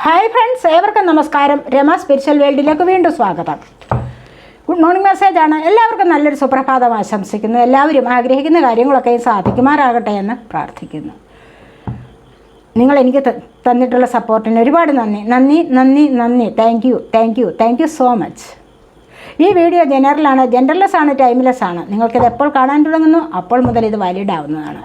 Hi friends, ഏവർക്കും നമസ്കാരം. Rama spiritual വേൾഡിലേക്ക് വീണ്ടും സ്വാഗതം. ഗുഡ് മോർണിംഗ് മെസ്സേജാണ്. എല്ലാവർക്കും നല്ലൊരു സുപ്രഭാതം ആശംസിക്കുന്നു. എല്ലാവരും ആഗ്രഹിക്കുന്ന കാര്യങ്ങളൊക്കെ സാധിക്കുമാറാകട്ടെ എന്ന് പ്രാർത്ഥിക്കുന്നു. നിങ്ങൾ എനിക്ക് തന്നിട്ടുള്ള സപ്പോർട്ടിന് ഒരുപാട് നന്ദി. Thank you so much. ഈ വീഡിയോ ജനറൽലെസ് ആണ്, ടൈംലെസ് ആണ്. നിങ്ങൾക്കിത് എപ്പോൾ കാണാൻ തുടങ്ങുന്നു അപ്പോൾ മുതൽ ഇത് വാലിഡ് ആവുന്നതാണ്.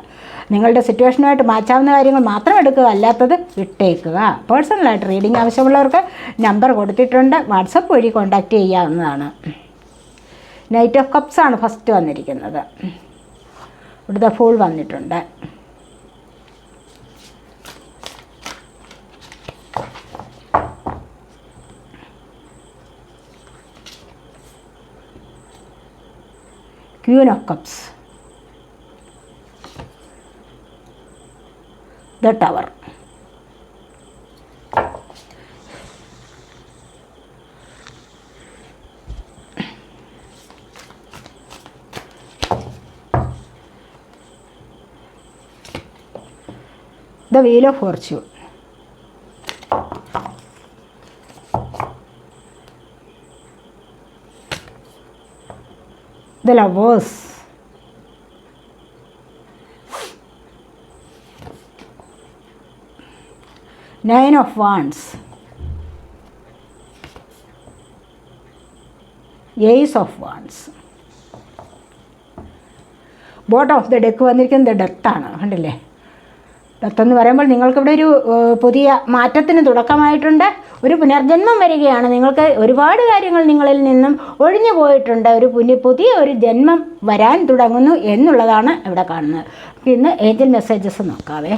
നിങ്ങളുടെ സിറ്റുവേഷനുമായിട്ട് മാച്ചാവുന്ന കാര്യങ്ങൾ മാത്രം എടുക്കുക, അല്ലാത്തത് വിട്ടേക്കുക. പേഴ്സണലായിട്ട് റീഡിംഗ് ആവശ്യമുള്ളവർക്ക് നമ്പർ കൊടുത്തിട്ടുണ്ട്, വാട്സപ്പ് വഴി കോൺടാക്റ്റ് ചെയ്യാവുന്നതാണ്. നൈറ്റ് ഓഫ് കപ്സ് ആണ് ഫസ്റ്റ് വന്നിരിക്കുന്നത്. ഇവിടുത്തെ ഫൂൾ വന്നിട്ടുണ്ട്. Queen of cups, the tower, the wheel of fortune, the lovers, Nine of Wands, Ace of Wands. Bottom of the deck വന്നിരിക്കുന്നത് ഡെത്താണ്. കണ്ടില്ലേ? ഡെത്ത് എന്ന് പറയുമ്പോൾ നിങ്ങൾക്കിവിടെ ഒരു പുതിയ മാറ്റത്തിന് തുടക്കമായിട്ടുണ്ട്. ഒരു പുനർജന്മം വരികയാണ്. നിങ്ങൾക്ക് ഒരുപാട് കാര്യങ്ങൾ നിങ്ങളിൽ നിന്നും ഒഴിഞ്ഞു പോയിട്ടുണ്ട്. പുതിയ ഒരു ജന്മം വരാൻ തുടങ്ങുന്നു എന്നുള്ളതാണ് ഇവിടെ കാണുന്നത്. ഇന്ന് ഏഞ്ചൽ മെസ്സേജസ് നോക്കാവേ.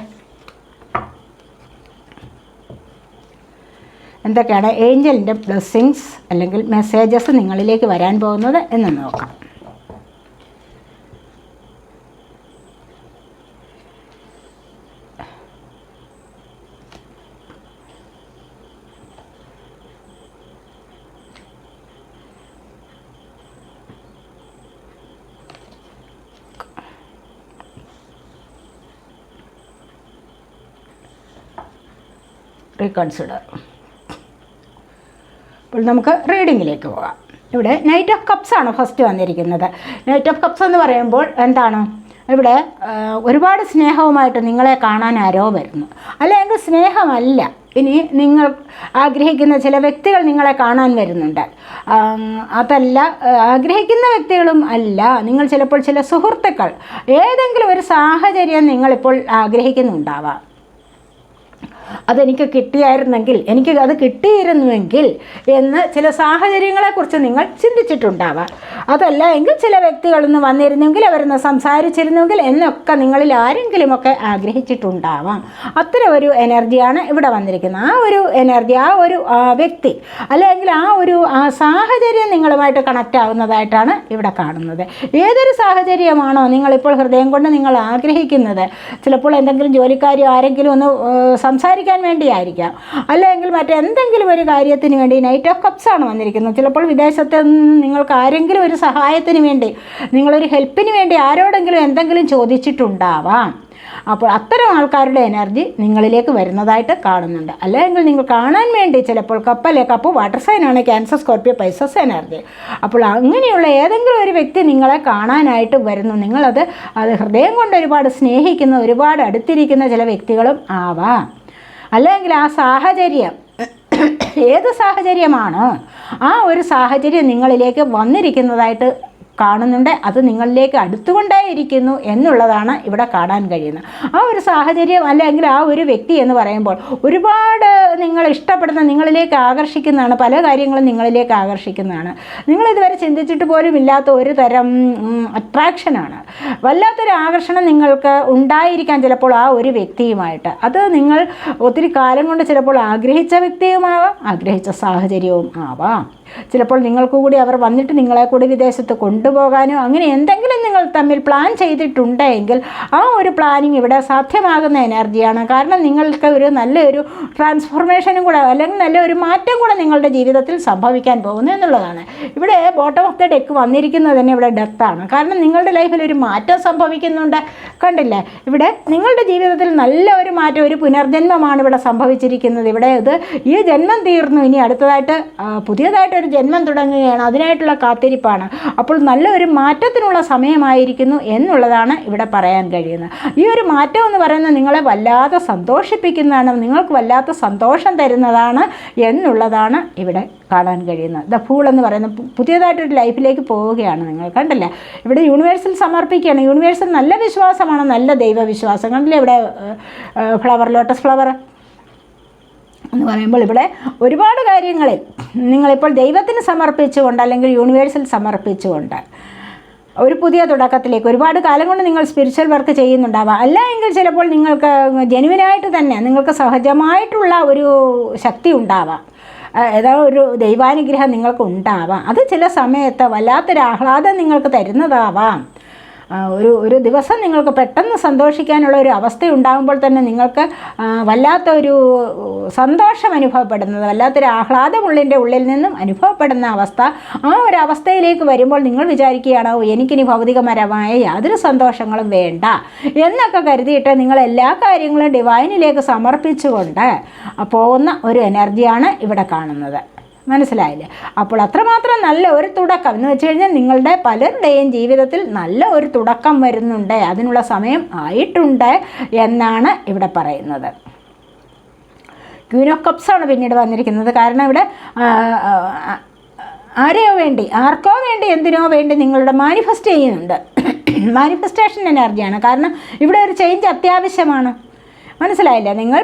എന്തൊക്കെയാണ് ഏഞ്ചലിൻ്റെ ബ്ലെസ്സിങ്സ് അല്ലെങ്കിൽ മെസ്സേജസ് നിങ്ങളിലേക്ക് വരാൻ പോകുന്നത് എന്ന് നോക്കാം. റീകൺസിഡർ. അപ്പോൾ നമുക്ക് റീഡിങ്ങിലേക്ക് പോകാം. ഇവിടെ നൈറ്റ് ഓഫ് കപ്സ് ആണ് ഫസ്റ്റ് വന്നിരിക്കുന്നത്. നൈറ്റ് ഓഫ് കപ്സ് എന്ന് പറയുമ്പോൾ എന്താണ്? ഇവിടെ ഒരുപാട് സ്നേഹവുമായിട്ട് നിങ്ങളെ കാണാൻ ആരോ വരുന്നു. അല്ലെങ്കിൽ സ്നേഹമല്ല, ഇനി നിങ്ങൾ ആഗ്രഹിക്കുന്ന ചില വ്യക്തികൾ നിങ്ങളെ കാണാൻ വരുന്നുണ്ട്. അതല്ല, ആഗ്രഹിക്കുന്ന വ്യക്തികളും അല്ല, നിങ്ങൾ ചിലപ്പോൾ ചില സുഹൃത്തുക്കൾ, ഏതെങ്കിലും ഒരു സാഹചര്യം നിങ്ങളിപ്പോൾ ആഗ്രഹിക്കുന്നുണ്ടാവാം. അതെനിക്ക് കിട്ടിയായിരുന്നെങ്കിൽ, എനിക്ക് അത് കിട്ടിയിരുന്നുവെങ്കിൽ എന്ന് ചില സാഹചര്യങ്ങളെക്കുറിച്ച് നിങ്ങൾ ചിന്തിച്ചിട്ടുണ്ടാവാം. അതല്ല എങ്കിൽ ചില വ്യക്തികളൊന്ന് വന്നിരുന്നെങ്കിൽ, അവരൊന്ന് സംസാരിച്ചിരുന്നെങ്കിൽ എന്നൊക്കെ നിങ്ങളിൽ ആരെങ്കിലുമൊക്കെ ആഗ്രഹിച്ചിട്ടുണ്ടാവാം. അത്തരം ഒരു എനർജിയാണ് ഇവിടെ വന്നിരിക്കുന്നത്. ആ ഒരു എനർജി, ആ ഒരു വ്യക്തി അല്ലെങ്കിൽ ആ ഒരു സാഹചര്യം നിങ്ങളുമായിട്ട് കണക്റ്റ് ആവുന്നതായിട്ടാണ് ഇവിടെ കാണുന്നത്. ഏതൊരു സാഹചര്യമാണോ നിങ്ങളിപ്പോൾ ഹൃദയം കൊണ്ട് നിങ്ങൾ ആഗ്രഹിക്കുന്നത്, ചിലപ്പോൾ എന്തെങ്കിലും ജോലിക്കാരോ ആരെങ്കിലും ഒന്ന് സംസാരിക്കാൻ വേണ്ടിയായിരിക്കാം, അല്ലെങ്കിൽ മറ്റെന്തെങ്കിലും ഒരു കാര്യത്തിന് വേണ്ടി. നൈറ്റ് ഓഫ് കപ്സ് ആണ് വന്നിരിക്കുന്നത്. ചിലപ്പോൾ വിദേശത്ത് നിങ്ങൾക്ക് ആരെങ്കിലും ഒരു സഹായത്തിന് വേണ്ടി, നിങ്ങളൊരു ഹെൽപ്പിന് വേണ്ടി ആരോടെങ്കിലും എന്തെങ്കിലും ചോദിച്ചിട്ടുണ്ടാവാം. അപ്പോൾ അത്തരം ആൾക്കാരുടെ എനർജി നിങ്ങളിലേക്ക് വരുന്നതായിട്ട് കാണുന്നുണ്ട്. അല്ലെങ്കിൽ നിങ്ങൾ കാണാൻ വേണ്ടി ചിലപ്പോൾ കപ്പ് വാട്ടർ സൈനാണ്, ക്യാൻസർ, സ്കോർപ്പിയോ, പൈസസ് എനർജി. അപ്പോൾ അങ്ങനെയുള്ള ഏതെങ്കിലും ഒരു വ്യക്തി നിങ്ങളെ കാണാനായിട്ട് വരുന്നു. നിങ്ങളത് ഹൃദയം കൊണ്ട് ഒരുപാട് സ്നേഹിക്കുന്ന, ഒരുപാട് അടുത്തിരിക്കുന്ന ചില വ്യക്തികളും ആവാം. അല്ലെങ്കിൽ ആ സാഹചര്യം, ഏത് സാഹചര്യമാണോ ആ ഒരു സാഹചര്യം നിങ്ങളിലേക്ക് വന്നിരിക്കുന്നതായിട്ട് കാണുന്നുണ്ട്. അത് നിങ്ങളിലേക്ക് അടുത്തുകൊണ്ടേയിരിക്കുന്നു എന്നുള്ളതാണ് ഇവിടെ കാണാൻ കഴിയുന്നത്. ആ ഒരു സാഹചര്യം അല്ലെങ്കിൽ ആ ഒരു വ്യക്തി എന്ന് പറയുമ്പോൾ ഒരുപാട് നിങ്ങൾ ഇഷ്ടപ്പെടുന്ന, നിങ്ങളിലേക്ക് ആകർഷിക്കുന്നതാണ്. പല കാര്യങ്ങളും നിങ്ങളിലേക്ക് ആകർഷിക്കുന്നതാണ്. നിങ്ങളിതുവരെ ചിന്തിച്ചിട്ട് പോലും ഇല്ലാത്ത ഒരു തരം അട്രാക്ഷനാണ്. വല്ലാത്തൊരു ആകർഷണം നിങ്ങൾക്ക് ഉണ്ടായിരിക്കാൻ ചിലപ്പോൾ ആ ഒരു വ്യക്തിയുമായിട്ട്. അത് നിങ്ങൾ ഒത്തിരി കാലം കൊണ്ട് ചിലപ്പോൾ ആഗ്രഹിച്ച വ്യക്തിയുമാവാം, ആഗ്രഹിച്ച സാഹചര്യവും ആവാം. ചിലപ്പോൾ നിങ്ങൾക്ക് കൂടി അവർ വന്നിട്ട് നിങ്ങളെ കൂടി വിദേശത്ത് കൊണ്ടുപോകാനോ അങ്ങനെ എന്തെങ്കിലും നിങ്ങൾ തമ്മിൽ പ്ലാൻ ചെയ്തിട്ടുണ്ടെങ്കിൽ ആ ഒരു പ്ലാനിങ് ഇവിടെ സാധ്യമാകുന്ന എനർജിയാണ്. കാരണം നിങ്ങൾക്ക് ഒരു നല്ലൊരു ട്രാൻസ്ഫോർമേഷനും കൂടെ അല്ലെങ്കിൽ നല്ലൊരു മാറ്റം കൂടെ നിങ്ങളുടെ ജീവിതത്തിൽ സംഭവിക്കാൻ പോകുന്നു എന്നുള്ളതാണ്. ഇവിടെ ബോട്ടം ഓഫ് ദ ഡെക്ക് വന്നിരിക്കുന്നത് തന്നെ ഇവിടെ ഡെത്താണ്. കാരണം നിങ്ങളുടെ ലൈഫിൽ ഒരു മാറ്റം സംഭവിക്കുന്നുണ്ട്. കണ്ടില്ലേ, ഇവിടെ നിങ്ങളുടെ ജീവിതത്തിൽ നല്ല ഒരു മാറ്റം, ഒരു പുനർജന്മമാണ് ഇവിടെ സംഭവിച്ചിരിക്കുന്നത്. ഇവിടെ ഈ ജന്മം തീർന്നു, ഇനി അടുത്തതായിട്ട് പുതിയതായിട്ടൊരു ജന്മം തുടങ്ങുകയാണ്. അതിനായിട്ടുള്ള കാത്തിരിപ്പാണ്. അപ്പോൾ നല്ലൊരു മാറ്റത്തിനുള്ള സമയമായിരിക്കുന്നു എന്നുള്ളതാണ് ഇവിടെ പറയാൻ കഴിയുന്നത്. ഈ ഒരു മാറ്റം എന്ന് പറയുന്നത് നിങ്ങളെ വല്ലാതെ സന്തോഷിപ്പിക്കുന്നതാണ്, നിങ്ങൾക്ക് വല്ലാത്ത സന്തോഷം തരുന്നതാണ് എന്നുള്ളതാണ് ഇവിടെ കാണാൻ കഴിയുന്നത്. ദ ഫൂൾ എന്ന് പറയുന്ന പുതിയതായിട്ടൊരു ലൈഫിലേക്ക് പോവുകയാണ് നിങ്ങൾ. കണ്ടില്ലേ, ഇവിടെ യൂണിവേഴ്സിൽ സമർപ്പിക്കുകയാണ്. യൂണിവേഴ്സിൽ നല്ല വിശ്വാസമാണ്, നല്ല ദൈവവിശ്വാസം. കണ്ടില്ലേ, ഇവിടെ ഫ്ലവർ, ലോട്ടസ് ഫ്ലവർ എന്ന് പറയുമ്പോൾ ഇവിടെ ഒരുപാട് കാര്യങ്ങളിൽ നിങ്ങളിപ്പോൾ ദൈവത്തിന് സമർപ്പിച്ചുകൊണ്ട് അല്ലെങ്കിൽ യൂണിവേഴ്സിൽ സമർപ്പിച്ചുകൊണ്ട് ഒരു പുതിയ തുടക്കത്തിലേക്ക് ഒരുപാട് കാലം കൊണ്ട് നിങ്ങൾ സ്പിരിച്വൽ വർക്ക് ചെയ്യുന്നുണ്ടാവാം. അല്ല എങ്കിൽ ചിലപ്പോൾ നിങ്ങൾക്ക് ജെനുവിനായിട്ട് തന്നെ നിങ്ങൾക്ക് സഹജമായിട്ടുള്ള ഒരു ശക്തി ഉണ്ടാവാം, ഏതോ ഒരു ദൈവാനുഗ്രഹം നിങ്ങൾക്ക് ഉണ്ടാവാം. അത് ചില സമയത്ത് വല്ലാത്തൊരു ആഹ്ലാദം നിങ്ങൾക്ക് തരുന്നതാവാം. ഒരു ദിവസം നിങ്ങൾക്ക് പെട്ടെന്ന് സന്തോഷിക്കാനുള്ള ഒരു അവസ്ഥ ഉണ്ടാകുമ്പോൾ തന്നെ നിങ്ങൾക്ക് വല്ലാത്തൊരു സന്തോഷം അനുഭവപ്പെടുന്നത്, വല്ലാത്തൊരു ആഹ്ലാദമുള്ളിൻ്റെ ഉള്ളിൽ നിന്നും അനുഭവപ്പെടുന്ന അവസ്ഥ. ആ ഒരു അവസ്ഥയിലേക്ക് വരുമ്പോൾ നിങ്ങൾ വിചാരിക്കുകയാണോ എനിക്കിനി ഭൗതികപരമായ യാതൊരു സന്തോഷങ്ങളും വേണ്ട എന്നൊക്കെ കരുതിയിട്ട് നിങ്ങൾ എല്ലാ കാര്യങ്ങളും ഡിവൈനിലേക്ക് സമർപ്പിച്ചുകൊണ്ട് പോകുന്ന ഒരു എനർജിയാണ് ഇവിടെ കാണുന്നത്. മനസ്സിലായില്ലേ? അപ്പോൾ അത്രമാത്രം നല്ല ഒരു തുടക്കം എന്ന് വെച്ച് കഴിഞ്ഞാൽ നിങ്ങളുടെ പലരുടെയും ജീവിതത്തിൽ നല്ല ഒരു തുടക്കം വരുന്നുണ്ട്, അതിനുള്ള സമയം ആയിട്ടുണ്ട് എന്നാണ് ഇവിടെ പറയുന്നത്. ക്വീൻ ഓഫ് കപ്സാണ് പിന്നീട് വന്നിരിക്കുന്നത്. കാരണം ഇവിടെ ആരെയോ വേണ്ടി, ആർക്കോ വേണ്ടി, എന്തിനോ വേണ്ടി നിങ്ങളുടെ മാനിഫെസ്റ്റ് ചെയ്യുന്നുണ്ട്. മാനിഫെസ്റ്റേഷൻ എനർജിയാണ്. കാരണം ഇവിടെ ഒരു ചേഞ്ച് അത്യാവശ്യമാണ്. മനസ്സിലായില്ല? നിങ്ങൾ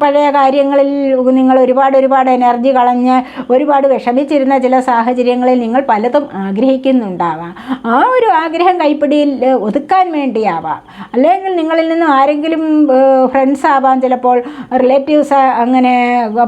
പഴയ കാര്യങ്ങളിൽ നിങ്ങൾ ഒരുപാട് എനർജി കളഞ്ഞ് ഒരുപാട് വിഷമിച്ചിരുന്ന ചില സാഹചര്യങ്ങളിൽ നിങ്ങൾ പലതും ആഗ്രഹിക്കുന്നുണ്ടാവാം. ആ ഒരു ആഗ്രഹം കൈപ്പിടിയിൽ ഒതുക്കാൻ വേണ്ടിയാവാം. അല്ലെങ്കിൽ നിങ്ങളിൽ നിന്നും ആരെങ്കിലും ഫ്രണ്ട്സ് ആവാം, ചിലപ്പോൾ റിലേറ്റീവ്സ്, അങ്ങനെ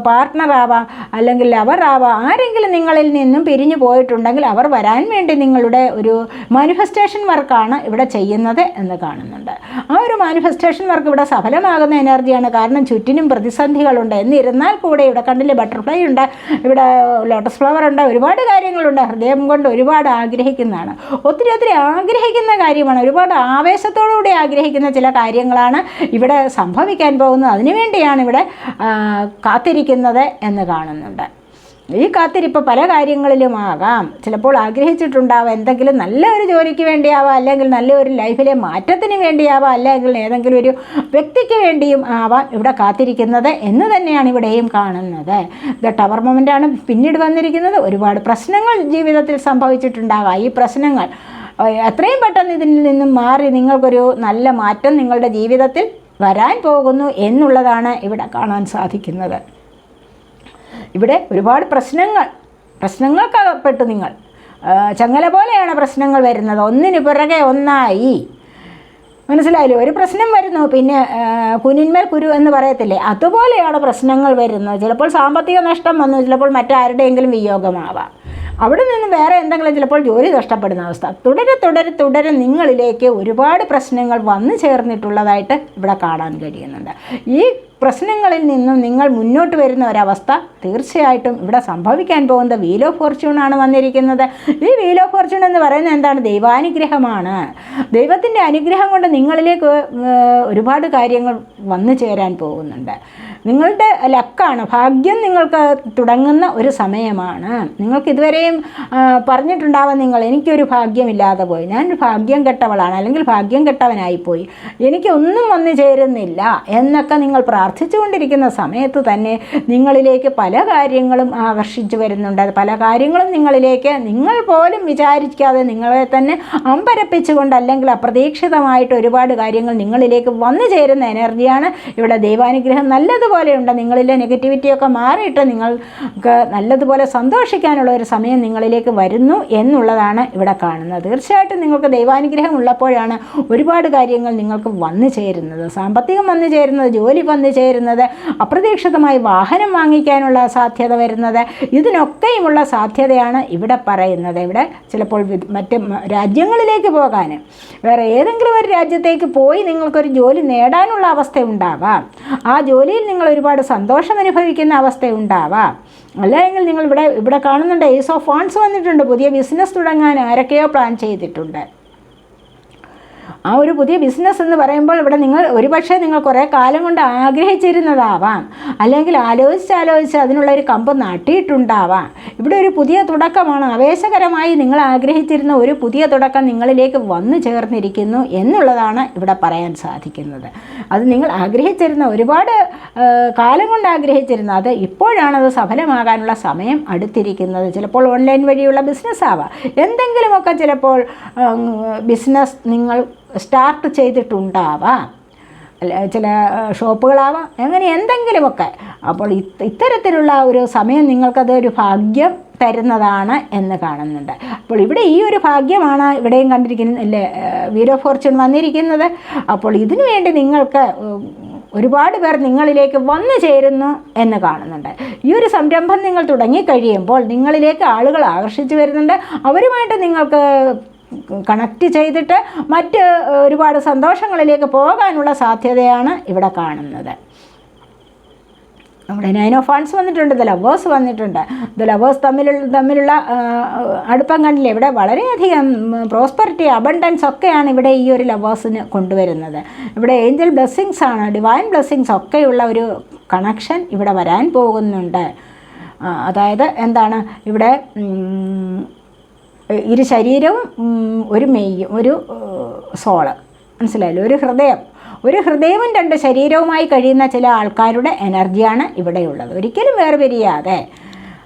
പാർട്ട്ണറാവാം, അല്ലെങ്കിൽ ലവറാവാം. ആരെങ്കിലും നിങ്ങളിൽ നിന്നും പിരിഞ്ഞു പോയിട്ടുണ്ടെങ്കിൽ അവർ വരാൻ വേണ്ടി നിങ്ങളുടെ ഒരു മാനിഫെസ്റ്റേഷൻ വർക്കാണ് ഇവിടെ ചെയ്യുന്നത് എന്ന് കാണുന്നുണ്ട്. ആ ഒരു മാനിഫെസ്റ്റേഷൻ വർക്ക് ഇവിടെ സഫലമാകുന്ന എനർജിയാണ്. കാരണം ചുറ്റിനും പ്രതിസന്ധികളുണ്ട്. എന്നിരുന്നാൽ കൂടെ ഇവിടെ കണ്ടില്ലേ, ബട്ടർഫ്ലൈ ഉണ്ട്, ഇവിടെ ലോട്ടസ് ഫ്ലവർ ഉണ്ട്, ഒരുപാട് കാര്യങ്ങളുണ്ട്. ഹൃദയം കൊണ്ട് ഒരുപാട് ആഗ്രഹിക്കുന്നതാണ്, ഒത്തിരി ആഗ്രഹിക്കുന്ന കാര്യമാണ്. ഒരുപാട് ആവേശത്തോടുകൂടി ആഗ്രഹിക്കുന്ന ചില കാര്യങ്ങളാണ് ഇവിടെ സംഭവിക്കാൻ പോകുന്നത്. അതിനുവേണ്ടിയാണ് ഇവിടെ കാത്തിരിക്കുന്നത് എന്ന് കാണുന്നുണ്ട്. ഈ കാത്തിരിപ്പ് പല കാര്യങ്ങളിലുമാകാം. ചിലപ്പോൾ ആഗ്രഹിച്ചിട്ടുണ്ടാവാം, എന്തെങ്കിലും നല്ലൊരു ജോലിക്ക് വേണ്ടിയാവാം, അല്ലെങ്കിൽ നല്ലൊരു ലൈഫിലെ മാറ്റത്തിന് വേണ്ടിയാവാം, അല്ലെങ്കിൽ ഏതെങ്കിലും ഒരു വ്യക്തിക്ക് വേണ്ടിയും ആവാം ഇവിടെ കാത്തിരിക്കുന്നത് എന്ന് തന്നെയാണ് ഇവിടെയും കാണുന്നത്. ദ ടവർ മൊമെൻ്റാണ് പിന്നീട് വന്നിരിക്കുന്നത്. ഒരുപാട് പ്രശ്നങ്ങൾ ജീവിതത്തിൽ സംഭവിച്ചിട്ടുണ്ടാകാം. ഈ പ്രശ്നങ്ങൾ എത്രയും പെട്ടെന്ന് ഇതിൽ നിന്നും മാറി നിങ്ങൾക്കൊരു നല്ല മാറ്റം നിങ്ങളുടെ ജീവിതത്തിൽ വരാൻ പോകുന്നു എന്നുള്ളതാണ് ഇവിടെ കാണാൻ സാധിക്കുന്നത്. ഇവിടെ ഒരുപാട് പ്രശ്നങ്ങൾക്കകപ്പെട്ട് നിങ്ങൾ ചങ്ങല പോലെയാണ് പ്രശ്നങ്ങൾ വരുന്നത്, ഒന്നിന് പിറകെ ഒന്നായി. മനസ്സിലായില്ലേ? ഒരു പ്രശ്നം വരുന്നു, പിന്നെ കുനിന്മേൽ കുരു എന്ന് പറയത്തില്ലേ, അതുപോലെയാണ് പ്രശ്നങ്ങൾ വരുന്നത്. ചിലപ്പോൾ സാമ്പത്തിക നഷ്ടം വന്നു, ചിലപ്പോൾ മറ്റാരുടെയെങ്കിലും വിയോഗമാവാം, അവിടെ നിന്ന് വേറെ എന്തെങ്കിലും, ചിലപ്പോൾ ജോലി നഷ്ടപ്പെടുന്ന അവസ്ഥ. തുടരെ നിങ്ങളിലേക്ക് ഒരുപാട് പ്രശ്നങ്ങൾ വന്നു ചേർന്നിട്ടുള്ളതായിട്ട് ഇവിടെ കാണാൻ കഴിയുന്നുണ്ട്. ഈ പ്രശ്നങ്ങളിൽ നിന്നും നിങ്ങൾ മുന്നോട്ട് വരുന്ന ഒരവസ്ഥ തീർച്ചയായിട്ടും ഇവിടെ സംഭവിക്കാൻ പോകുന്ന വീൽ ഓഫ് ഫോർച്യൂണാണ് വന്നിരിക്കുന്നത്. ഈ വീൽ ഓഫ് ഫോർച്യൂൺ എന്ന് പറയുന്നത് എന്താണ്? ദൈവാനുഗ്രഹമാണ്. ദൈവത്തിൻ്റെ അനുഗ്രഹം കൊണ്ട് നിങ്ങളിലേക്ക് ഒരുപാട് കാര്യങ്ങൾ വന്നു ചേരാൻ പോകുന്നുണ്ട്. നിങ്ങളുടെ ലക്കാണ്, ഭാഗ്യം നിങ്ങൾക്ക് തുടങ്ങുന്ന ഒരു സമയമാണ്. നിങ്ങൾക്ക് ഇതുവരെയും പറഞ്ഞിട്ടുണ്ടാവാം നിങ്ങൾ, എനിക്കൊരു ഭാഗ്യമില്ലാതെ പോയി, ഞാനൊരു ഭാഗ്യം കെട്ടവളാണ്, അല്ലെങ്കിൽ ഭാഗ്യം കെട്ടവനായിപ്പോയി, എനിക്കൊന്നും വന്നു ചേരുന്നില്ല എന്നൊക്കെ നിങ്ങൾ പ്രാർത്ഥിച്ചുകൊണ്ടിരിക്കുന്ന സമയത്ത് തന്നെ നിങ്ങളിലേക്ക് പല കാര്യങ്ങളും ആകർഷിച്ചു വരുന്നുണ്ട്. പല കാര്യങ്ങളും നിങ്ങളിലേക്ക് നിങ്ങൾ പോലും വിചാരിക്കാതെ നിങ്ങളെ തന്നെ അമ്പരപ്പിച്ചുകൊണ്ട്, അല്ലെങ്കിൽ അപ്രതീക്ഷിതമായിട്ട് ഒരുപാട് കാര്യങ്ങൾ നിങ്ങളിലേക്ക് വന്നു ചേരുന്ന എനർജിയാണ് ഇവിടെ. ദൈവാനുഗ്രഹം നല്ലതുപോലെ പോലെയുണ്ട്. നിങ്ങളിലെ നെഗറ്റിവിറ്റിയൊക്കെ മാറിയിട്ട് നിങ്ങൾക്ക് നല്ലതുപോലെ സന്തോഷിക്കാനുള്ള ഒരു സമയം നിങ്ങളിലേക്ക് വരുന്നു എന്നുള്ളതാണ് ഇവിടെ കാണുന്നത്. തീർച്ചയായിട്ടും നിങ്ങൾക്ക് ദൈവാനുഗ്രഹം ഉള്ളപ്പോഴാണ് ഒരുപാട് കാര്യങ്ങൾ നിങ്ങൾക്ക് വന്നു ചേരുന്നത്. സാമ്പത്തികം വന്നു ചേരുന്നത്, ജോലി വന്നു ചേരുന്നത്, അപ്രതീക്ഷിതമായി വാഹനം വാങ്ങിക്കാനുള്ള സാധ്യത വരുന്നത്, ഇതിനൊക്കെയുമുള്ള സാധ്യതയാണ് ഇവിടെ പറയുന്നത്. ഇവിടെ ചിലപ്പോൾ മറ്റ് രാജ്യങ്ങളിലേക്ക് പോകാൻ, വേറെ ഏതെങ്കിലും ഒരു രാജ്യത്തേക്ക് പോയി നിങ്ങൾക്കൊരു ജോലി നേടാനുള്ള അവസ്ഥ ഉണ്ടാവാം. ആ ജോലിയിൽ നിങ്ങൾ ഒരുപാട് സന്തോഷം അനുഭവിക്കുന്ന അവസ്ഥ ഉണ്ടാവാം. അല്ലെങ്കിൽ നിങ്ങൾ ഇവിടെ കാണുന്നുണ്ട് ഏസ് ഓഫ് വാണ്ട്സ് വന്നിട്ടുണ്ട്. പുതിയ ബിസിനസ് തുടങ്ങാൻ ആരൊക്കെയോ പ്ലാൻ ചെയ്തിട്ടുണ്ട്. ആ ഒരു പുതിയ ബിസിനസ് എന്ന് പറയുമ്പോൾ ഇവിടെ ഒരുപക്ഷെ നിങ്ങൾ കുറേ കാലം കൊണ്ട് ആഗ്രഹിച്ചിരുന്നതാവാം, അല്ലെങ്കിൽ ആലോചിച്ച് അതിനുള്ളൊരു കമ്പ് നാട്ടിയിട്ടുണ്ടാവാം. ഇവിടെ ഒരു പുതിയ തുടക്കമാണ്. ആവേശകരമായി നിങ്ങൾ ആഗ്രഹിച്ചിരുന്ന ഒരു പുതിയ തുടക്കം നിങ്ങളിലേക്ക് വന്നു ചേർന്നിരിക്കുന്നു എന്നുള്ളതാണ് ഇവിടെ പറയാൻ സാധിക്കുന്നത്. അത് നിങ്ങൾ ആഗ്രഹിച്ചിരുന്ന, ഒരുപാട് കാലം കൊണ്ട് ആഗ്രഹിച്ചിരുന്ന അത് ഇപ്പോഴാണത് സഫലമാകാനുള്ള സമയം അടുത്തിരിക്കുന്നത്. ചിലപ്പോൾ ഓൺലൈൻ വഴിയുള്ള ബിസിനസ് ആവാം, എന്തെങ്കിലുമൊക്കെ ചിലപ്പോൾ ബിസിനസ് നിങ്ങൾ സ്റ്റാർട്ട് ചെയ്തിട്ടുണ്ടാവാം, ചില ഷോപ്പുകളാവാം, അങ്ങനെ എന്തെങ്കിലുമൊക്കെ. അപ്പോൾ ഇത്തരത്തിലുള്ള ഒരു സമയം നിങ്ങൾക്കത് ഒരു ഭാഗ്യം തരുന്നതാണ് എന്ന് കാണുന്നുണ്ട്. അപ്പോൾ ഇവിടെ ഈ ഒരു ഭാഗ്യമാണ് ഇവിടെയും കണ്ടിരിക്കുന്നത് അല്ലേ, വീൽ ഓഫ് ഫോർച്യൂൺ വന്നിരിക്കുന്നത്. അപ്പോൾ ഇതിനു വേണ്ടി നിങ്ങൾക്ക് ഒരുപാട് പേർ നിങ്ങളിലേക്ക് വന്നു ചേരുന്നു എന്ന് കാണുന്നുണ്ട്. ഈ ഒരു സംരംഭം നിങ്ങൾ തുടങ്ങിക്കഴിയുമ്പോൾ നിങ്ങളിലേക്ക് ആളുകൾ ആകർഷിച്ചു വരുന്നുണ്ട്. അവരുമായിട്ട് നിങ്ങൾക്ക് കണക്റ്റ് ചെയ്തിട്ട് മറ്റ് ഒരുപാട് സന്തോഷങ്ങളിലേക്ക് പോകാനുള്ള സാധ്യതയാണ് ഇവിടെ കാണുന്നത്. നമ്മുടെ 9 ഓഫ് വാണ്ട്സ് വന്നിട്ടുണ്ട്, ദ ലവേഴ്സ് വന്നിട്ടുണ്ട്. ദ ലവേഴ്സ് തമ്മിലുള്ള അടുപ്പം കണ്ടില്ലേ, ഇവിടെ വളരെയധികം പ്രോസ്പെറിറ്റി, അബണ്ടൻസ് ഒക്കെയാണ് ഇവിടെ ഈ ഒരു ലവേഴ്സിന് കൊണ്ടുവരുന്നത്. ഇവിടെ ഏഞ്ചൽ ബ്ലെസ്സിങ്സ് ആണ്, ഡിവൈൻ ബ്ലെസ്സിങ്സ് ഒക്കെയുള്ള ഒരു കണക്ഷൻ ഇവിടെ വരാൻ പോകുന്നുണ്ട്. അതായത് എന്താണ്, ഇവിടെ ഇരു ശരീരവും ഒരു മെയ്യും ഒരു സോള്, മനസ്സിലായല്ലോ, ഒരു ഹൃദയവും രണ്ട് ശരീരവുമായി കഴിയുന്ന ചില ആൾക്കാരുടെ എനർജിയാണ് ഇവിടെയുള്ളത്. ഒരിക്കലും വേർപിരിയാതെ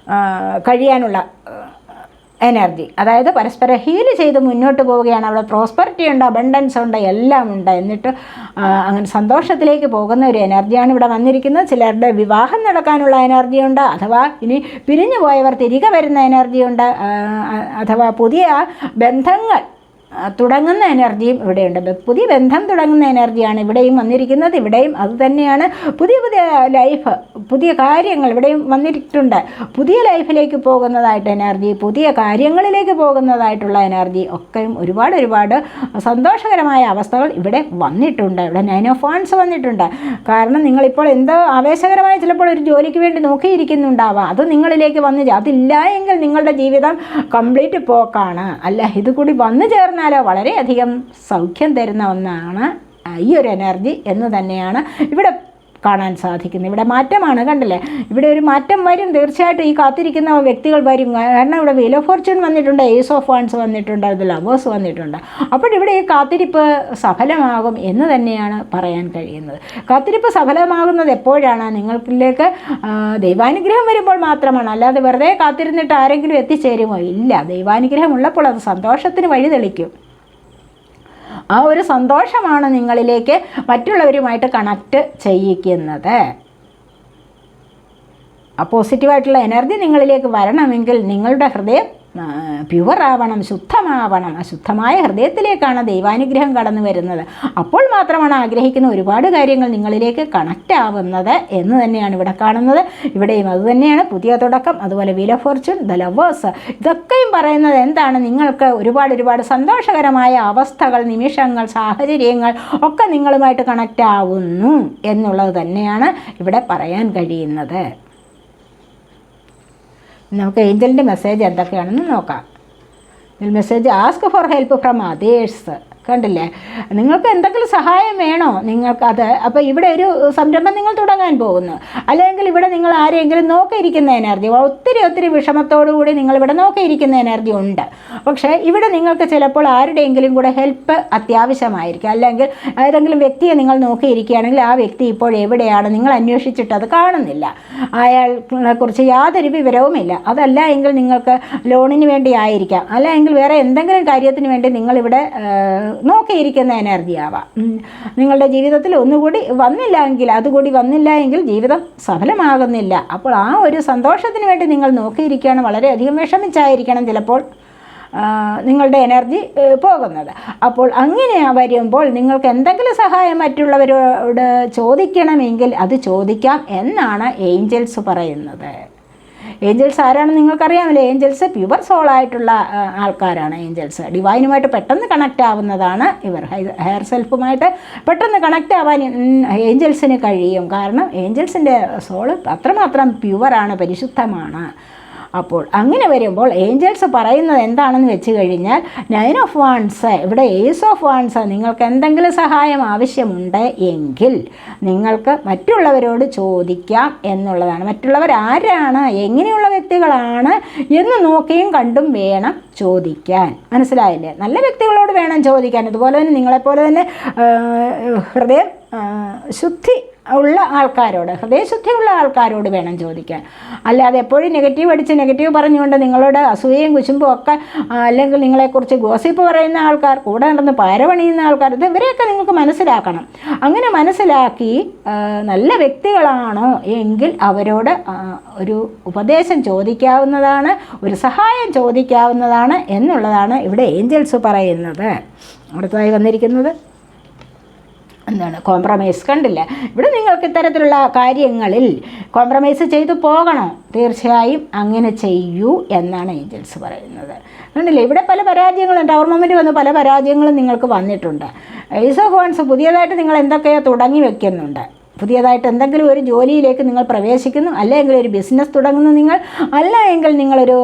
കഴിയാനുള്ള എനർജി, അതായത് പരസ്പരം ഹീൽ ചെയ്ത് മുന്നോട്ട് പോവുകയാണ്. അവിടെ പ്രോസ്പെറിറ്റി ഉണ്ട്, അബണ്ടൻസ് ഉണ്ട്, എല്ലാം ഉണ്ട്. എന്നിട്ട് അങ്ങനെ സന്തോഷത്തിലേക്ക് പോകുന്ന ഒരു എനർജിയാണ് ഇവിടെ വന്നിരിക്കുന്നത്. ചിലരുടെ വിവാഹം നടക്കാനുള്ള എനർജിയുണ്ട്, അഥവാ ഇനി പിരിഞ്ഞു പോയവർ തിരികെ വരുന്ന എനർജിയുണ്ട്, അഥവാ പുതിയ ബന്ധങ്ങൾ തുടങ്ങുന്ന എനർജിയും ഇവിടെയുണ്ട്. പുതിയ ബന്ധം തുടങ്ങുന്ന എനർജിയാണ് ഇവിടെയും വന്നിരിക്കുന്നത്. ഇവിടെയും അതുതന്നെയാണ്. പുതിയ ലൈഫ്, പുതിയ കാര്യങ്ങൾ ഇവിടെയും വന്നിട്ടുണ്ട്. പുതിയ ലൈഫിലേക്ക് പോകുന്നതായിട്ട് എനർജി, പുതിയ കാര്യങ്ങളിലേക്ക് പോകുന്നതായിട്ടുള്ള എനർജി ഒക്കെയും ഒരുപാട് സന്തോഷകരമായ അവസ്ഥകൾ ഇവിടെ വന്നിട്ടുണ്ട്. ഇവിടെ 9 ഓഫ് വാണ്ട്സ് വന്നിട്ടുണ്ട്. കാരണം നിങ്ങളിപ്പോൾ എന്തോ ആവേശകരമായി ചിലപ്പോൾ ഒരു ജോലിക്ക് വേണ്ടി നോക്കിയിരിക്കുന്നുണ്ടാവാം. അത് നിങ്ങളിലേക്ക് വന്ന് അതില്ല എങ്കിൽ നിങ്ങളുടെ ജീവിതം കംപ്ലീറ്റ് പോക്കാണ്. അല്ല, ഇത് കൂടി വന്നു ചേർന്ന വളരെയധികം സൗഖ്യം തരുന്ന ഒന്നാണ് ഈ ഒരു എനർജി എന്ന് തന്നെയാണ് ഇവിടെ കാണാൻ സാധിക്കുന്നത്. ഇവിടെ മാറ്റമാണ്, കണ്ടില്ലേ, ഇവിടെ ഒരു മാറ്റം വരും തീർച്ചയായിട്ടും. ഈ കാത്തിരിക്കുന്ന വ്യക്തികൾ വരും. കാരണം ഇവിടെ വീൽ ഓഫ് ഫോർച്യൂൺ വന്നിട്ടുണ്ട്, ഏസ് ഓഫ് വാണ്ട്സ് വന്നിട്ടുണ്ട്, അത് ലവേഴ്സ് വന്നിട്ടുണ്ട്. അപ്പോൾ ഇവിടെ ഈ കാത്തിരിപ്പ് സഫലമാകും എന്ന് തന്നെയാണ് പറയാൻ കഴിയുന്നത്. കാത്തിരിപ്പ് സഫലമാകുന്നത് എപ്പോഴാണ്? നിങ്ങൾക്കിലേക്ക് ദൈവാനുഗ്രഹം വരുമ്പോൾ മാത്രമാണ്. അല്ലാതെ വെറുതെ കാത്തിരുന്നിട്ട് ആരെങ്കിലും എത്തിച്ചേരുമോ? ഇല്ല. ദൈവാനുഗ്രഹം ഉള്ളപ്പോൾ അത് സന്തോഷത്തിന് വഴി തെളിക്കും. ആ ഒരു സന്തോഷമാണ് നിങ്ങളിലേക്ക് മറ്റുള്ളവരുമായിട്ട് കണക്റ്റ് ചെയ്യിക്കുന്നത്. ആ പോസിറ്റീവായിട്ടുള്ള എനർജി നിങ്ങളിലേക്ക് വരണമെങ്കിൽ നിങ്ങളുടെ ഹൃദയം പ്യുവറാവണം, ശുദ്ധമാവണം. ആ ശുദ്ധമായ ഹൃദയത്തിലേക്കാണ് ദൈവാനുഗ്രഹം കടന്നു വരുന്നത്. അപ്പോൾ മാത്രമാണ് ആഗ്രഹിക്കുന്ന ഒരുപാട് കാര്യങ്ങൾ നിങ്ങളിലേക്ക് കണക്റ്റ് ആവുന്നത് എന്ന് തന്നെയാണ് ഇവിടെ കാണുന്നത്. ഇവിടെയും അതുതന്നെയാണ്, പുതിയ തുടക്കം, അതുപോലെ wheel of Fortune, the lovers. ഇതൊക്കെയും പറയുന്നത് എന്താണ്? നിങ്ങൾക്ക് ഒരുപാട് സന്തോഷകരമായ അവസ്ഥകൾ, നിമിഷങ്ങൾ, സാഹചര്യങ്ങൾ ഒക്കെ നിങ്ങളുമായിട്ട് കണക്റ്റ് ആവുന്നു എന്നുള്ളത് തന്നെയാണ് ഇവിടെ പറയാൻ കഴിയുന്നത്. നമുക്ക് ഏഞ്ചലിൻ്റെ മെസ്സേജ് എന്തൊക്കെയാണെന്ന് നോക്കാം. Message ask for help from others. കണ്ടില്ലേ, നിങ്ങൾക്ക് എന്തെങ്കിലും സഹായം വേണോ നിങ്ങൾക്കത്? അപ്പോൾ ഇവിടെ ഒരു സംരംഭം നിങ്ങൾ തുടങ്ങാൻ പോകുന്നു, അല്ലെങ്കിൽ ഇവിടെ നിങ്ങൾ ആരെങ്കിലും നോക്കിയിരിക്കുന്ന എനർജി, ഒത്തിരി വിഷമത്തോടുകൂടി നിങ്ങളിവിടെ നോക്കിയിരിക്കുന്ന എനർജി ഉണ്ട്. പക്ഷേ ഇവിടെ നിങ്ങൾക്ക് ചിലപ്പോൾ ആരുടെയെങ്കിലും കൂടെ ഹെൽപ്പ് അത്യാവശ്യമായിരിക്കും. അല്ലെങ്കിൽ ഏതെങ്കിലും വ്യക്തിയെ നിങ്ങൾ നോക്കിയിരിക്കുകയാണെങ്കിൽ ആ വ്യക്തി ഇപ്പോൾ എവിടെയാണ്, നിങ്ങൾ അന്വേഷിച്ചിട്ട് അത് കാണുന്നില്ല, അയാളെക്കുറിച്ച് യാതൊരു വിവരവുമില്ല. അതല്ല എങ്കിൽ നിങ്ങൾക്ക് ലോണിന് വേണ്ടി ആയിരിക്കാം, അല്ലെങ്കിൽ വേറെ എന്തെങ്കിലും കാര്യത്തിന് വേണ്ടി നിങ്ങളിവിടെ നോക്കിയിരിക്കുന്ന എനർജി ആവാം. നിങ്ങളുടെ ജീവിതത്തിൽ ഒന്നുകൂടി വന്നില്ല എങ്കിൽ ജീവിതം സഫലമാകുന്നില്ല. അപ്പോൾ ആ ഒരു സന്തോഷത്തിന് വേണ്ടി നിങ്ങൾ നോക്കിയിരിക്കുകയാണ്. വളരെയധികം വിഷമിച്ചായിരിക്കണം ചിലപ്പോൾ നിങ്ങളുടെ എനർജി പോകുന്നത്. അപ്പോൾ അങ്ങനെ വരുമ്പോൾ നിങ്ങൾക്ക് എന്തെങ്കിലും സഹായം മറ്റുള്ളവരോട് ചോദിക്കണമെങ്കിൽ അത് ചോദിക്കാം എന്നാണ് ഏഞ്ചൽസ് പറയുന്നത്. ഏഞ്ചൽസ് ആരാണെന്ന് നിങ്ങൾക്കറിയാമല്ലോ. ഏഞ്ചൽസ് പ്യുവർ സോളായിട്ടുള്ള ആൾക്കാരാണ്. ഏഞ്ചൽസ് ഡിവൈനുമായിട്ട് പെട്ടെന്ന് കണക്റ്റ് ആവുന്നതാണ് ഇവർ. ഹയർ സെൽഫുമായിട്ട് പെട്ടെന്ന് കണക്റ്റ് ആവാൻ ഏഞ്ചൽസിന് കഴിയും. കാരണം ഏഞ്ചൽസിൻ്റെ സോള് അത്രമാത്രം പ്യുവറാണ്, പരിശുദ്ധമാണ്. അപ്പോൾ അങ്ങനെ വരുമ്പോൾ ഏഞ്ചൽസ് പറയുന്നത് എന്താണെന്ന് വെച്ച് കഴിഞ്ഞാൽ 9 ഓഫ് വാൺസ്, ഇവിടെ ഏസ് ഓഫ് വാൺസ്. നിങ്ങൾക്ക് എന്തെങ്കിലും സഹായം ആവശ്യമുണ്ട് എങ്കിൽ നിങ്ങൾക്ക് മറ്റുള്ളവരോട് ചോദിക്കാം എന്നുള്ളതാണ്. മറ്റുള്ളവർ ആരാണ്, എങ്ങനെയുള്ള വ്യക്തികളാണ് എന്ന് നോക്കിയും കണ്ടും വേണം ചോദിക്കാൻ. മനസ്സിലായില്ലേ? നല്ല വ്യക്തികളോട് വേണം ചോദിക്കാൻ. അതുപോലെ തന്നെ നിങ്ങളെപ്പോലെ തന്നെ ഹൃദയം ശുദ്ധി ഉള്ള ആൾക്കാരോട്, ഹൃദയശുദ്ധിയുള്ള ആൾക്കാരോട് വേണം ചോദിക്കാൻ. അല്ലാതെ എപ്പോഴും നെഗറ്റീവ് അടിച്ച് നെഗറ്റീവ് പറഞ്ഞുകൊണ്ട് നിങ്ങളോട് അസൂയയും കുശുമ്പും ഒക്കെ, അല്ലെങ്കിൽ നിങ്ങളെക്കുറിച്ച് ഗോസിപ്പ് പറയുന്ന ആൾക്കാർ, കൂടെ നടന്ന് പാരപണിയുന്ന ആൾക്കാർ, ഇവരെയൊക്കെ നിങ്ങൾക്ക് മനസ്സിലാക്കണം. അങ്ങനെ മനസ്സിലാക്കി നല്ല വ്യക്തികളാണോ എങ്കിൽ അവരോട് ഒരു ഉപദേശം ചോദിക്കാവുന്നതാണ്, ഒരു സഹായം ചോദിക്കാവുന്നതാണ് എന്നുള്ളതാണ് ഇവിടെ ഏഞ്ചൽസ് പറയുന്നത്. അടുത്തതായി വന്നിരിക്കുന്നത് എന്താണ്? കോംപ്രമൈസ്. കണ്ടില്ലേ? ഇവിടെ നിങ്ങൾക്ക് ഇത്തരത്തിലുള്ള കാര്യങ്ങളിൽ കോംപ്രമൈസ് ചെയ്തു പോകണോ? തീർച്ചയായും അങ്ങനെ ചെയ്യൂ എന്നാണ് ഏഞ്ചൽസ് പറയുന്നത്. കണ്ടില്ലേ? ഇവിടെ പല പരാജയങ്ങളും, ടവർ മൊമെൻറ്റ് വന്ന് പല പരാജയങ്ങളും നിങ്ങൾക്ക് വന്നിട്ടുണ്ട്. ഏസ് ഓഫ് വാൺസ്, പുതിയതായിട്ട് നിങ്ങൾ എന്തൊക്കെയോ തുടങ്ങി വെക്കുന്നുണ്ട്. പുതിയതായിട്ട് എന്തെങ്കിലും ഒരു ജോലിയിലേക്ക് നിങ്ങൾ പ്രവേശിക്കുന്നു, അല്ലെങ്കിൽ ഒരു ബിസിനസ് തുടങ്ങുന്നു നിങ്ങൾ, അല്ല എങ്കിൽ നിങ്ങളൊരു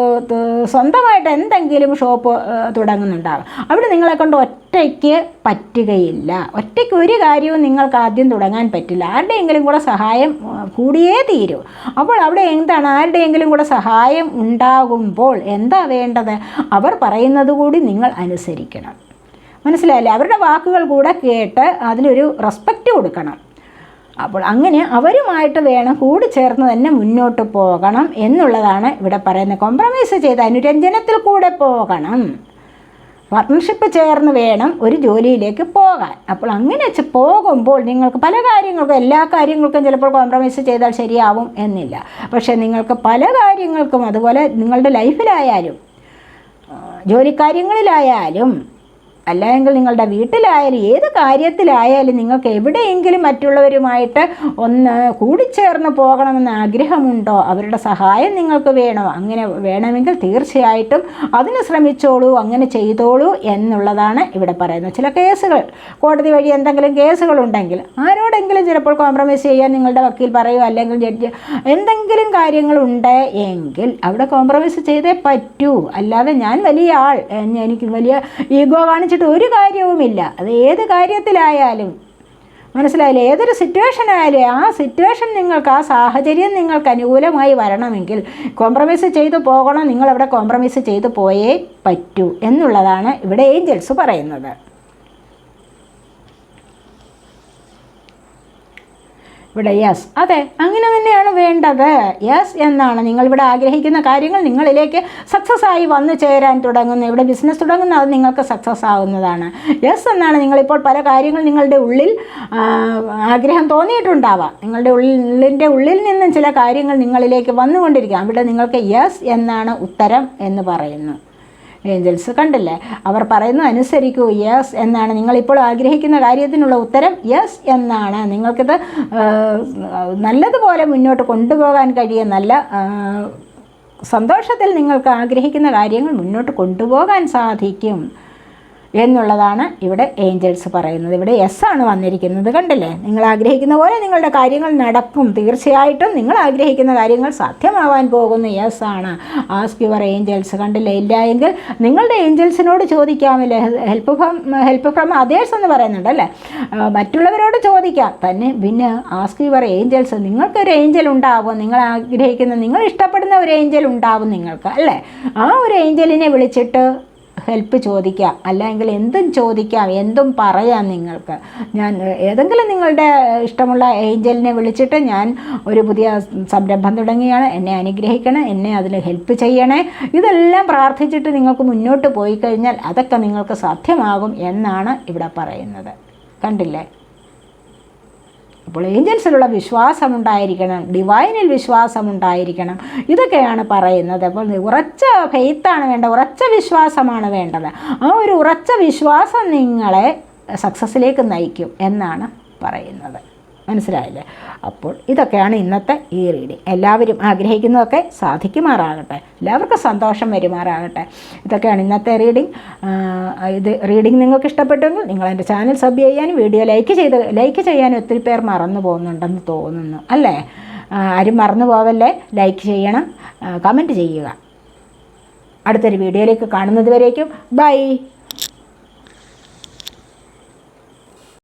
സ്വന്തമായിട്ട് എന്തെങ്കിലും ഷോപ്പ് തുടങ്ങുന്നുണ്ടാകും. അവിടെ നിങ്ങളെ കൊണ്ട് ഒറ്റയ്ക്ക് പറ്റുകയില്ല. ഒറ്റയ്ക്ക് ഒരു കാര്യവും നിങ്ങൾക്ക് ആദ്യം തുടങ്ങാൻ പറ്റില്ല. ആരുടെയെങ്കിലും കൂടെ സഹായം കൂടിയേ തീരൂ. അപ്പോൾ അവിടെ എന്താണ്? ആരുടെയെങ്കിലും കൂടെ സഹായം ഉണ്ടാകുമ്പോൾ എന്താ വേണ്ടത്? അവർ പറയുന്നത് കൂടി നിങ്ങൾ അനുസരിക്കണം. മനസ്സിലായില്ലേ? അവരുടെ വാക്കുകൾ കൂടെ കേട്ട് അതിനൊരു റെസ്പെക്റ്റ് കൊടുക്കണം. അപ്പോൾ അങ്ങനെ അവരുമായിട്ട് വേണം കൂടി ചേർന്ന് തന്നെ മുന്നോട്ട് പോകണം എന്നുള്ളതാണ് ഇവിടെ പറയുന്നത്. കോംപ്രമൈസ് ചെയ്ത് അനുരഞ്ജനത്തിൽ കൂടെ പോകണം. പാർട്ട്ണർഷിപ്പ് ചേർന്ന് വേണം ഒരു ജോലിയിലേക്ക് പോകാൻ. അപ്പോൾ അങ്ങനെ പോകുമ്പോൾ നിങ്ങൾക്ക് പല കാര്യങ്ങൾക്കും, എല്ലാ കാര്യങ്ങൾക്കും ചിലപ്പോൾ കോംപ്രമൈസ് ചെയ്താൽ ശരിയാവും എന്നില്ല. പക്ഷേ നിങ്ങൾക്ക് പല കാര്യങ്ങൾക്കും, അതുപോലെ നിങ്ങളുടെ ലൈഫിലായാലും ജോലിക്കാര്യങ്ങളിലായാലും അല്ലെങ്കിൽ നിങ്ങളുടെ വീട്ടിലായാലും ഏത് കാര്യത്തിലായാലും നിങ്ങൾക്ക് എവിടെയെങ്കിലും മറ്റുള്ളവരുമായിട്ട് ഒന്ന് കൂടിച്ചേർന്ന് പോകണമെന്ന് ആഗ്രഹമുണ്ടോ? അവരുടെ സഹായം നിങ്ങൾക്ക് വേണോ? അങ്ങനെ വേണമെങ്കിൽ തീർച്ചയായിട്ടും അതിന് ശ്രമിച്ചോളൂ, അങ്ങനെ ചെയ്തോളൂ എന്നുള്ളതാണ് ഇവിടെ പറയുന്നത്. ചില കേസുകൾ, കോടതി വഴി എന്തെങ്കിലും കേസുകളുണ്ടെങ്കിൽ ആരോടെങ്കിലും ചിലപ്പോൾ കോംപ്രമൈസ് ചെയ്യാൻ നിങ്ങളുടെ വക്കീൽ പറയുമോ, അല്ലെങ്കിൽ ജഡ്ജ് എന്തെങ്കിലും കാര്യങ്ങളുണ്ട് എങ്കിൽ അവിടെ കോംപ്രമൈസ് ചെയ്തേ പറ്റൂ. അല്ലാതെ ഞാൻ വലിയ ആൾ, എനിക്ക് വലിയ ഈഗോ കാണിച്ചിട്ട് ഒരു കാര്യവുമില്ല. അത് ഏത് കാര്യത്തിലായാലും, മനസ്സിലായില്ലേ? ഏതൊരു സിറ്റുവേഷൻ ആയാലും ആ സിറ്റുവേഷൻ നിങ്ങൾക്ക്, ആ സാഹചര്യം നിങ്ങൾക്ക് അനുകൂലമായി വരണമെങ്കിൽ കോംപ്രമൈസ് ചെയ്തു പോകണം. നിങ്ങളവിടെ കോംപ്രമൈസ് ചെയ്തു പോയേ പറ്റൂ എന്നുള്ളതാണ് ഇവിടെ ഏഞ്ചൽസ് പറയുന്നത്. ഇവിടെ യെസ്, അതെ, അങ്ങനെ തന്നെയാണ് വേണ്ടത്. യെസ് എന്നാണ്. നിങ്ങളിവിടെ ആഗ്രഹിക്കുന്ന കാര്യങ്ങൾ നിങ്ങളിലേക്ക് സക്സസ് ആയി വന്നു ചേരാൻ തുടങ്ങുന്നു. ഇവിടെ ബിസിനസ് തുടങ്ങുന്ന അത് നിങ്ങൾക്ക് സക്സസ് ആവുന്നതാണ്. യെസ് എന്നാണ്. നിങ്ങളിപ്പോൾ പല കാര്യങ്ങൾ നിങ്ങളുടെ ഉള്ളിൽ ആഗ്രഹം തോന്നിയിട്ടുണ്ടാവാം. നിങ്ങളുടെ ഉള്ളിൽ നിന്നും ചില കാര്യങ്ങൾ നിങ്ങളിലേക്ക് വന്നുകൊണ്ടിരിക്കുക. അവിടെ നിങ്ങൾക്ക് യെസ് എന്നാണ് ഉത്തരം എന്ന് പറയുന്നു ഏഞ്ചൽസ്. കണ്ടില്ലേ? അവർ പറയുന്നത് അനുസരിക്കൂ. യെസ് എന്നാണ്. നിങ്ങളിപ്പോൾ ആഗ്രഹിക്കുന്ന കാര്യത്തിനുള്ള ഉത്തരം യെസ് എന്നാണ്. നിങ്ങൾക്കിത് നല്ലതുപോലെ മുന്നോട്ട് കൊണ്ടുപോകാൻ കഴിയും. നല്ല സന്തോഷത്തിൽ നിങ്ങൾക്ക് ആഗ്രഹിക്കുന്ന കാര്യങ്ങൾ മുന്നോട്ട് കൊണ്ടുപോകാൻ സാധിക്കും എന്നുള്ളതാണ് ഇവിടെ ഏഞ്ചൽസ് പറയുന്നത്. ഇവിടെ യെസ് ആണ് വന്നിരിക്കുന്നത്. കണ്ടില്ലേ? നിങ്ങൾ ആഗ്രഹിക്കുന്ന പോലെ നിങ്ങളുടെ കാര്യങ്ങൾ നടക്കും. തീർച്ചയായിട്ടും നിങ്ങൾ ആഗ്രഹിക്കുന്ന കാര്യങ്ങൾ സാധ്യമാവാൻ പോകുന്ന യെസ് ആണ്. Ask your Angeles. കണ്ടില്ലേ? ഇല്ല എങ്കിൽ നിങ്ങളുടെ ഏഞ്ചൽസിനോട് ചോദിക്കാമല്ലേ. ഹെൽപ്പ് ഫ്രം അതേഴ്സ് എന്ന് പറയുന്നുണ്ട് അല്ലേ? മറ്റുള്ളവരോട് ചോദിക്കാം തന്നെ. പിന്നെ ആസ്ക് യുവർ ഏഞ്ചൽസ്. നിങ്ങൾക്കൊരു ഏഞ്ചൽ ഉണ്ടാവും. നിങ്ങൾ ആഗ്രഹിക്കുന്ന, നിങ്ങൾ ഇഷ്ടപ്പെടുന്ന ഒരു ഏഞ്ചൽ ഉണ്ടാവും നിങ്ങൾക്ക് അല്ലേ? ആ ഒരു ഏഞ്ചലിനെ വിളിച്ചിട്ട് ഹെൽപ്പ് ചോദിക്കാം, അല്ലെങ്കിൽ എന്തും ചോദിക്കാം, എന്തും പറയാം നിങ്ങൾക്ക്. ഞാൻ ഏതെങ്കിലും നിങ്ങളുടെ ഇഷ്ടമുള്ള ഏഞ്ചലിനെ വിളിച്ചിട്ട് ഞാൻ ഒരു പുതിയ സംരംഭം തുടങ്ങിയാണ്, എന്നെ അനുഗ്രഹിക്കണം, എന്നെ അതിൽ ഹെൽപ്പ് ചെയ്യണേ, ഇതെല്ലാം പ്രാർത്ഥിച്ചിട്ട് നിങ്ങൾക്ക് മുന്നോട്ട് പോയി കഴിഞ്ഞാൽ അതൊക്കെ നിങ്ങൾക്ക് സാധ്യമാകും എന്നാണ് ഇവിടെ പറയുന്നത്. കണ്ടില്ലേ? അപ്പോൾ ഏഞ്ചൽസിലുള്ള വിശ്വാസമുണ്ടായിരിക്കണം, ഡിവൈനിൽ വിശ്വാസമുണ്ടായിരിക്കണം, ഇതൊക്കെയാണ് പറയുന്നത്. അപ്പോൾ ഉറച്ച ഫെയ്ത്താണ് വേണ്ടത്, ഉറച്ച വിശ്വാസമാണ് വേണ്ടത്. ആ ഒരു ഉറച്ച വിശ്വാസം നിങ്ങളെ സക്സസ്സിലേക്ക് നയിക്കും എന്നാണ് പറയുന്നത്. മനസ്സിലായില്ലേ? അപ്പോൾ ഇതൊക്കെയാണ് ഇന്നത്തെ ഈ റീഡിങ്. എല്ലാവരും ആഗ്രഹിക്കുന്നതൊക്കെ സാധിക്കുമാറാകട്ടെ, എല്ലാവർക്കും സന്തോഷം വരുമാറാകട്ടെ. ഇതൊക്കെയാണ് ഇന്നത്തെ റീഡിങ്. ഇത് റീഡിങ് നിങ്ങൾക്ക് ഇഷ്ടപ്പെട്ടെങ്കിൽ നിങ്ങൾ എൻ്റെ ചാനൽ സബ് ചെയ്യാനും വീഡിയോ ലൈക്ക് ചെയ്യാനും ഒത്തിരി പേർ മറന്നു പോകുന്നുണ്ടെന്ന് തോന്നുന്നു അല്ലേ? ആരും മറന്നു പോവല്ലേ, ലൈക്ക് ചെയ്യണം, കമൻറ്റ് ചെയ്യുക. അടുത്തൊരു വീഡിയോയിലേക്ക് കാണുന്നത് വരേക്കും ബൈ.